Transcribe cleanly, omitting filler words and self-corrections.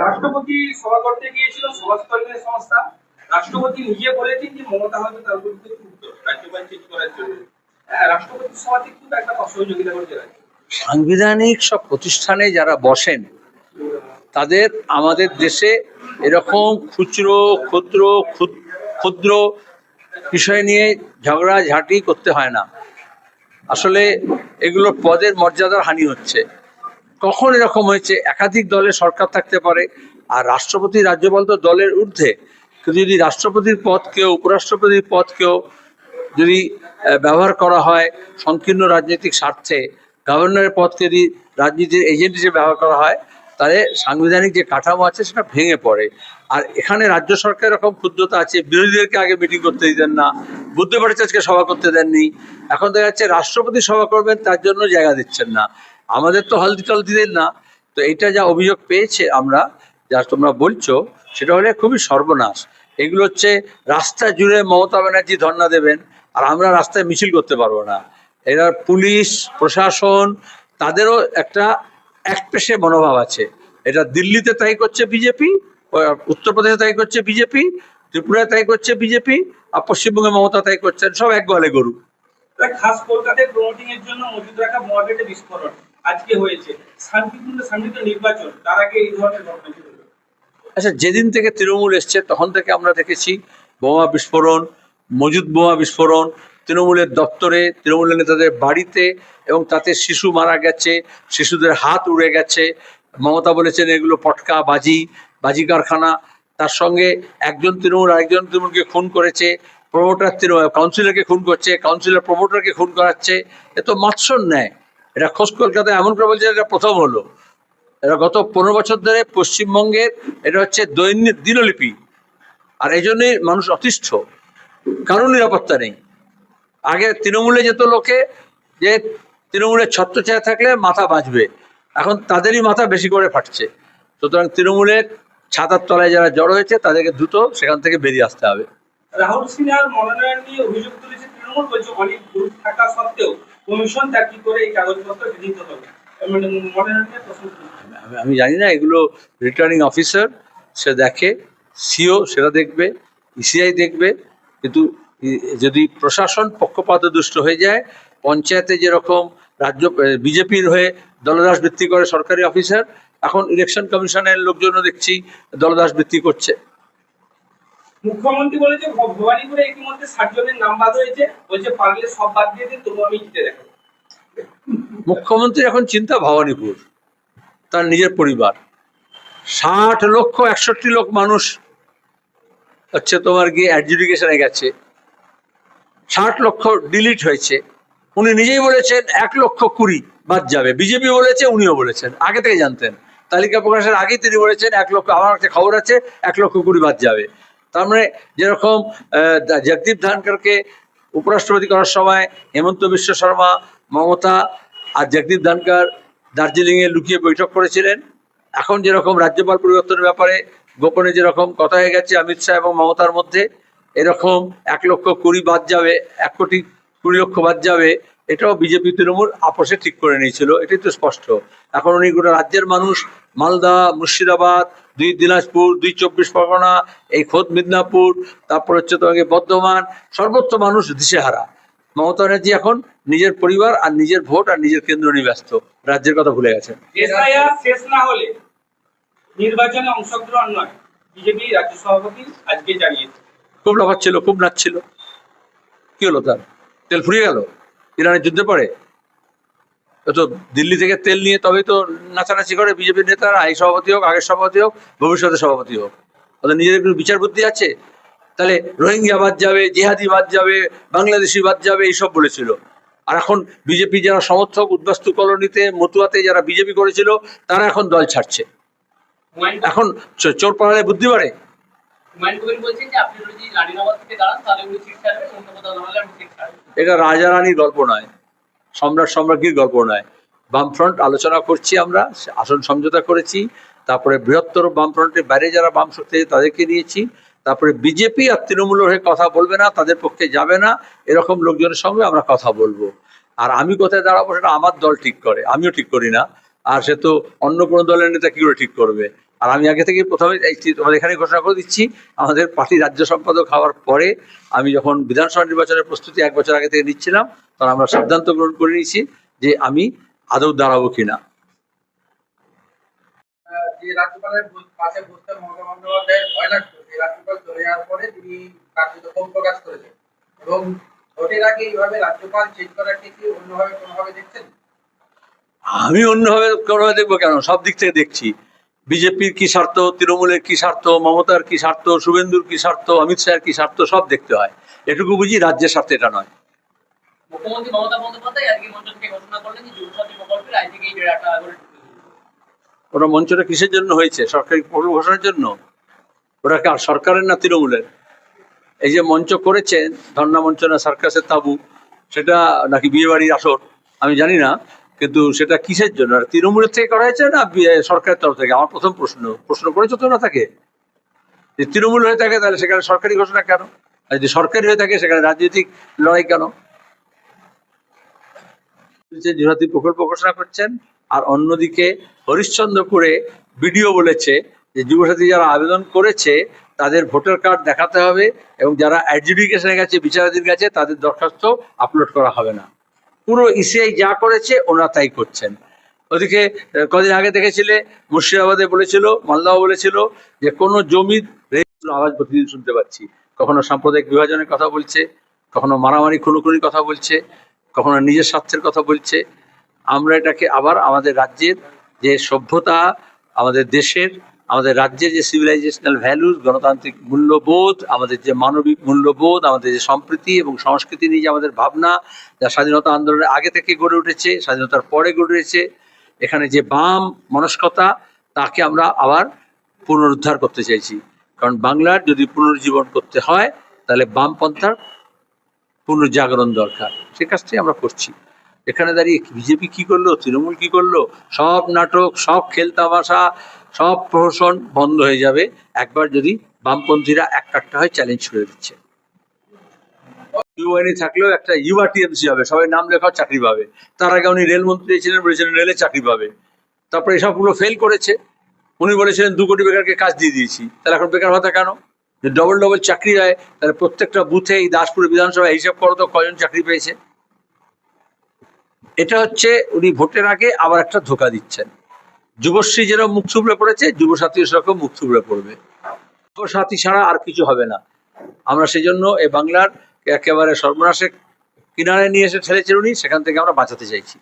রাষ্ট্রপতি সভা করতে গিয়েছিল সমাজকল্যাণ সংস্থা। রাষ্ট্রপতি নিজে বলেছেন যে মমতা হয়তো তার বিরুদ্ধে ক্ষুব্ধ রাজ্যপাল চেঞ্জ করার জন্য। রাষ্ট্রপতি সভাতে কিন্তু একটা অসহযোগিতা করতে রাজি। সাংবিধানিক সব প্রতিষ্ঠানে যারা বসেন তাদের আমাদের দেশে এরকম খুচরো ক্ষুদ্র ক্ষুদ্র বিষয় নিয়ে ঝগড়াঝাঁটি করতে হয় না। আসলে এগুলো পদের মর্যাদার হানি হচ্ছে। কখন এরকম হয়েছে, একাধিক দলের সরকার থাকতে পারে, আর রাষ্ট্রপতি রাজ্যপাল তো দলের ঊর্ধ্বে। কিন্তু যদি রাষ্ট্রপতির পদকেও উপরাষ্ট্রপতির পদকেও যদি ব্যবহার করা হয় সংকীর্ণ রাজনৈতিক স্বার্থে, গভর্নরের পদকে যদি রাজনীতির এজেন্ট হিসেবে ব্যবহার করা হয়, তাহলে সাংবিধানিক যে কাঠামো আছে সেটা ভেঙে পড়ে। আর এখানে রাজ্য সরকার এরকম ক্ষুদ্রতা আছে, বিরোধীদেরকে আগে মিটিং করতে দিতেন না, বুদ্ধবার আজকে সভা করতে দেননি, এখন দেখা যাচ্ছে রাষ্ট্রপতি সভা করবেন তার জন্য জায়গা দিচ্ছেন না। আমাদের তো হলদি টলদি দেন না। তো এটা যা অভিযোগ পেয়েছে আমরা, যা তোমরা বলছো, সেটা হলে খুবই সর্বনাশ। এগুলো হচ্ছে রাস্তা জুড়ে মমতা ব্যানার্জি ধর্ণা দেবেন আর আমরা রাস্তায় মিছিল করতে পারবো না। এরা পুলিশ প্রশাসন তাদেরও একটা একপেশে মনোভাব আছে। এটা দিল্লিতে তাই করছে বিজেপি, উত্তরপ্রদেশে তাই করছে বিজেপি, ত্রিপুরায় তাই করছে বিজেপি, আর পশ্চিমবঙ্গে মমতা তাই করছেন, সব এক গোয়ালে গরু। খাস কলকাতায় প্রমোটিং এর জন্য মজুদ রাখা বোমাবেটে বিস্ফোরণ আজকে হয়েছে। শান্তিপূর্ণ নির্বাচন, তার আগে এই ধরনের ঘটনা ছিল। আচ্ছা, যেদিন থেকে তৃণমূল এসছে তখন থেকে আমরা দেখেছি বোমা বিস্ফোরণ, মজুদ বোমা বিস্ফোরণ তৃণমূলের দপ্তরে, তৃণমূলের নেতাদের বাড়িতে, এবং তাতে শিশু মারা গেছে, শিশুদের হাত উড়ে গেছে। মমতা বলেছেন এগুলো পটকা বাজি কারখানা। তার সঙ্গে একজন তৃণমূল আরেকজন তৃণমূলকে খুন করেছে, প্রমোটার কাউন্সিলরকে খুন করছে, কাউন্সিলর প্রমোটারকে খুন করাচ্ছে। এ তো মাৎসর ন্যায়। এটা খোঁজ কলকাতায় এমন করে বলছে এটা প্রথম হলো। এরা গত 15 বছর ধরে পশ্চিমবঙ্গের এটা হচ্ছে দৈনিক দিনলিপি। আর এই জন্যই মানুষ অতিষ্ঠ, কারণ নিরাপত্তা নেই। আগে তৃণমূলে যেত লোকে যে তৃণমূলের ছত্রছায়া থাকলে মাথা বাঁচবে, এখন তাদেরই মাথা বেশি করে ফাটছে। সুতরাং তৃণমূলের ছাতার তলায় যারা জড়ো হয়েছে তাদেরকে দ্রুত সেখান থেকে বেরিয়ে আসতে হবে। রাহুল সিনহার মনোনয়ন নিয়ে অভিযোগ তুলেছে তৃণমূল, বলছে অনেক গ্রুপ থাকা সত্ত্বেও কমিশন তা কি করে এই কাগজপত্র গৃহীত হবে। আমি জানি না, এগুলো রিটার্নিং অফিসার সে দেখে, সিও সেটা দেখবে, ইসিআই দেখবে। কিন্তু যদি প্রশাসন পক্ষপাতদুষ্ট হয়ে যায়, পঞ্চায়েতে যেরকম রাজ্য বিজেপির হয়ে দলদাস বৃত্তি করে সরকারি অফিসার, এখন ইলেকশন কমিশনের লোকজনও দেখছি দলদাস বৃত্তি করছে। মুখ্যমন্ত্রী বলেছে ভবানীপুরে ইতিমধ্যে 60 জনের নাম বাদ হয়েছে, বলছে পারলে সব বাদ দিয়ে দিন, তবু আমি জিতে দেখাবো। মুখ্যমন্ত্রী এখন চিন্তা ভবানীপুর, তার নিজের পরিবার। 60,61 লোক মানুষ হচ্ছে তোমার গিয়ে অ্যাডজুডিকেশনে গেছে, 60 লক্ষ ডিলিট হয়েছে। উনি নিজেই বলেছেন 1,20,000 বাদ যাবে, বিজেপি বলেছে, উনিও বলেছেন, আগে থেকে জানতেন। তালিকা প্রকাশের আগেই তিনি বলেছেন 1 লক্ষ, আমার একটা খবর আছে 1,20,000 বাদ যাবে। তার মানে যেরকম জগদীপ ধনখড়কে উপরাষ্ট্রপতি করার সময় হেমন্ত বিশ্ব শর্মা, মমতা আর জগদীপ ধনখড় দার্জিলিংয়ে লুকিয়ে বৈঠক করেছিলেন, এখন যেরকম রাজ্যপাল পরিবর্তনের ব্যাপারে গোপনে যেরকম কথা হয়ে গেছে অমিত শাহ এবং মমতার মধ্যে, এরকম 1,20,000 বাদ যাবে, 1,20,00,000 বাদ যাবে, এটাও বিজেপি তৃণমূল আপোষে ঠিক করে নিয়েছিল। এটাই তো স্পষ্ট। এখন উনি গোটা রাজ্যের মানুষ, মালদা, মুর্শিদাবাদ, 2 দিনাজপুর, 2 24 পরগনা, এই খোদ মিদনাপুর, তারপর হচ্ছে তোমাকে বর্ধমান, সর্বত্র মানুষ দিশেহারা। মমতা ব্যানার্জি এখন নিজের পরিবার আর নিজের ভোট আর নিজের কেন্দ্র নিয়ে ব্যস্ত, রাজ্যের কথা ভুলে গেছেন। শেষ না হলে নির্বাচনে অংশগ্রহণ নয়, বিজেপি রাজ্য সভাপতি আজকে জানিয়েছে। খুব লাফাচ্ছিল, খুব নাচছিল, কি হলো তার? তেল ফুরিয়ে গেল ইরানের যুদ্ধে পরে? তো দিল্লি থেকে তেল নিয়ে তবেই তো নাচানাচি করে বিজেপির নেতারা, এই সভাপতি হোক, আগের সভাপতি হোক, ভবিষ্যতে সভাপতি হোক। ওদের নিজেদের একটু বিচার বুদ্ধি আছে? তাহলে রোহিঙ্গা বাদ যাবে, জিহাদি বাদ যাবে, বাংলাদেশি বাদ যাবে, এইসব বলেছিল। আর এখন বিজেপি যারা সমর্থক, উদ্বাস্তু কলোনিতে, মতুয়াতে যারা বিজেপি করেছিল, তারা এখন দল ছাড়ছে। এখন চোর পালালে বুদ্ধি বাড়ে। এটা রাজা রানীর গল্প নয়, সম্রাজ্ঞীর গল্প নয়। বামফ্রন্ট আলোচনা করছি, আমরা আসন সমঝোতা করেছি, তারপরে বৃহত্তর বামফ্রন্টের বাইরে যারা বাম শক্তি তাদেরকে নিয়েছি, তারপরে বিজেপি আর তৃণমূলের হয়ে কথা বলবে না, তাদের পক্ষে যাবে না, এরকম লোকজনের সঙ্গে আমরা কথা বলবো। আর আমি কোথায় দাঁড়াবো সেটা আমার দল ঠিক করে, আমিও ঠিক করি না। আর সে তো অন্য কোনো দলের নেতা কি করে ঠিক করবে? আর আমি আগে থেকে প্রথমে তোমাদের এখানে ঘোষণা করে দিচ্ছি, আমাদের পার্টি রাজ্য সম্পাদক হওয়ার পরে আমি যখন বিধানসভা নির্বাচনের প্রস্তুতি 1 বছর আগে থেকে নিচ্ছিলাম, তখন আমরা সিদ্ধান্ত গ্রহণ করে নিয়েছি যে আমি আদৌ দাঁড়াবো কিনা। যে রাজ্যপালের পাশে বসতে মমতা বন্দ্যোপাধ্যায়ের ভয় লাগতো, সেই রাজ্যপাল চলে যাওয়ার পরে তিনি কার্যত ক্ষোভ প্রকাশ করেছেন এবং ভোটের আগে এইভাবে রাজ্যপাল চেঞ্জ করাকে কি অন্যভাবে কোনোভাবে দেখছেন? আমি অন্যভাবে কোনোভাবে দেখবো কেন? সব দিক থেকে দেখছি। বিজেপির কি স্বার্থ, তৃণমূলের কি স্বার্থ, মমতার কি স্বার্থ, শুভেন্দুর কি স্বার্থ, অমিত শাহের কি স্বার্থ, সব দেখতে হয়। এটুকু বুঝি, রাজ্যের স্বার্থে এটা নয়। মুখ্যমন্ত্রী মমতা বন্দ্যোপাধ্যায় আজকে মঞ্চ থেকে ঘোষণা করলেন যে যুবসাথী প্রকল্পের আজ থেকে 1,000 টাকা করে ওরা মঞ্চটা কিসের জন্য হয়েছে? সরকারি প্রকল্প ঘোষণার জন্য? ওরা কার, সরকারের না তৃণমূলের? এই যে মঞ্চ করেছেন, ধর্ণা মঞ্চ না সার্কাসের তাঁবু, সেটা নাকি বিয়ে বাড়ির আসর, আমি জানি না, কিন্তু সেটা কিসের জন্য? আর তৃণমূলের থেকে করা হয়েছে না সরকারের তরফ থেকে? আমার প্রথম প্রশ্ন করেছো তোমরা তাকে? যদি তৃণমূল হয়ে থাকে তাহলে সেখানে সরকারি ঘোষণা কেন? আর যদি সরকারি হয়ে থাকে সেখানে রাজনৈতিক লড়াই কেন? যুবসাথী প্রকল্প ঘোষণা করছেন, আর অন্যদিকে হরিশ্চন্দ্রপুরে বিডিও বলেছে যে যুবসাথী যারা আবেদন করেছে তাদের ভোটার কার্ড দেখাতে হবে, এবং যারা অ্যাডজুডিকেশনে গেছে, বিচারাধীন গেছে, তাদের দরখাস্ত আপলোড করা হবে না। পুরো ইসিআই যা করেছে ওনারা তাই করছেন। ওদিকে কদিন আগে দেখেছিলে মুর্শিদাবাদে বলেছিল, মালদাও বলেছিল যে কোনো জমির আওয়াজ প্রতিদিন শুনতে পাচ্ছি। কখনো সাম্প্রদায়িক বিভাজনের কথা বলছে, কখনো মারামারি খুনোখুনির কথা বলছে, কখনো নিজের স্বার্থের কথা বলছে। আমরা এটাকে আবার আমাদের রাজ্যের যে সভ্যতা, আমাদের দেশের, আমাদের রাজ্যের যে সিভিলাইজেশনাল ভ্যালুস, গণতান্ত্রিক মূল্যবোধ, আমাদের যে মানবিক মূল্যবোধ, আমাদের যে সম্প্রীতি এবং সংস্কৃতি নিয়ে যে আমাদের ভাবনা, যা স্বাধীনতা আন্দোলনের আগে থেকে গড়ে উঠেছে, স্বাধীনতার পরে গড়ে উঠেছে, এখানে যে বাম মনস্কতা, তাকে আমরা আবার পুনরুদ্ধার করতে চাইছি। কারণ বাংলার যদি পুনর্জীবন করতে হয় তাহলে বামপন্থার পুনর্জাগরণ দরকার। সে কাজটাই আমরা করছি। এখানে দাঁড়িয়ে বিজেপি কি করলো, তৃণমূল কি করলো, সব নাটক, সব খেলতামাশা, সব প্রহসন বন্ধ হয়ে যাবে একবার যদি বামপন্থীরা একটা হয়ে চ্যালেঞ্জ ছুড়ে দিচ্ছে। ইউআইনি থাকলেও একটা ইউআরটিএমসি হবে, সবাই নাম লেখাও চাকরি পাবে। তার আগে উনি রেলমন্ত্রী ছিলেন, বলেছিলেন রেলে চাকরি পাবে। তারপরে এসবগুলো ফেল করেছে। উনি বলেছিলেন 2 কোটি বেকারকে কাজ দিয়ে দিয়েছি, তাহলে এখন বেকার ভাতা কেন? যে ডবল চাকরি হয়, তাহলে প্রত্যেকটা বুথে এই দাসপুর বিধানসভায় হিসাব করো তো কজন চাকরি পেয়েছে। এটা হচ্ছে উনি ভোটের আগে আবার একটা ধোঁকা দিচ্ছেন। যুবশ্রী যেরকম মুখ থুবড়ে পড়েছে, যুবসাথী সেরকম মুখ থুবড়ে পড়বে। যুবসাথী ছাড়া আর কিছু হবে না। আমরা সেই জন্য এই বাংলার একেবারে সর্বনাশের কিনারে নিয়ে এসে ঠেলেছেন উনি, সেখান থেকে আমরা বাঁচাতে চাইছি।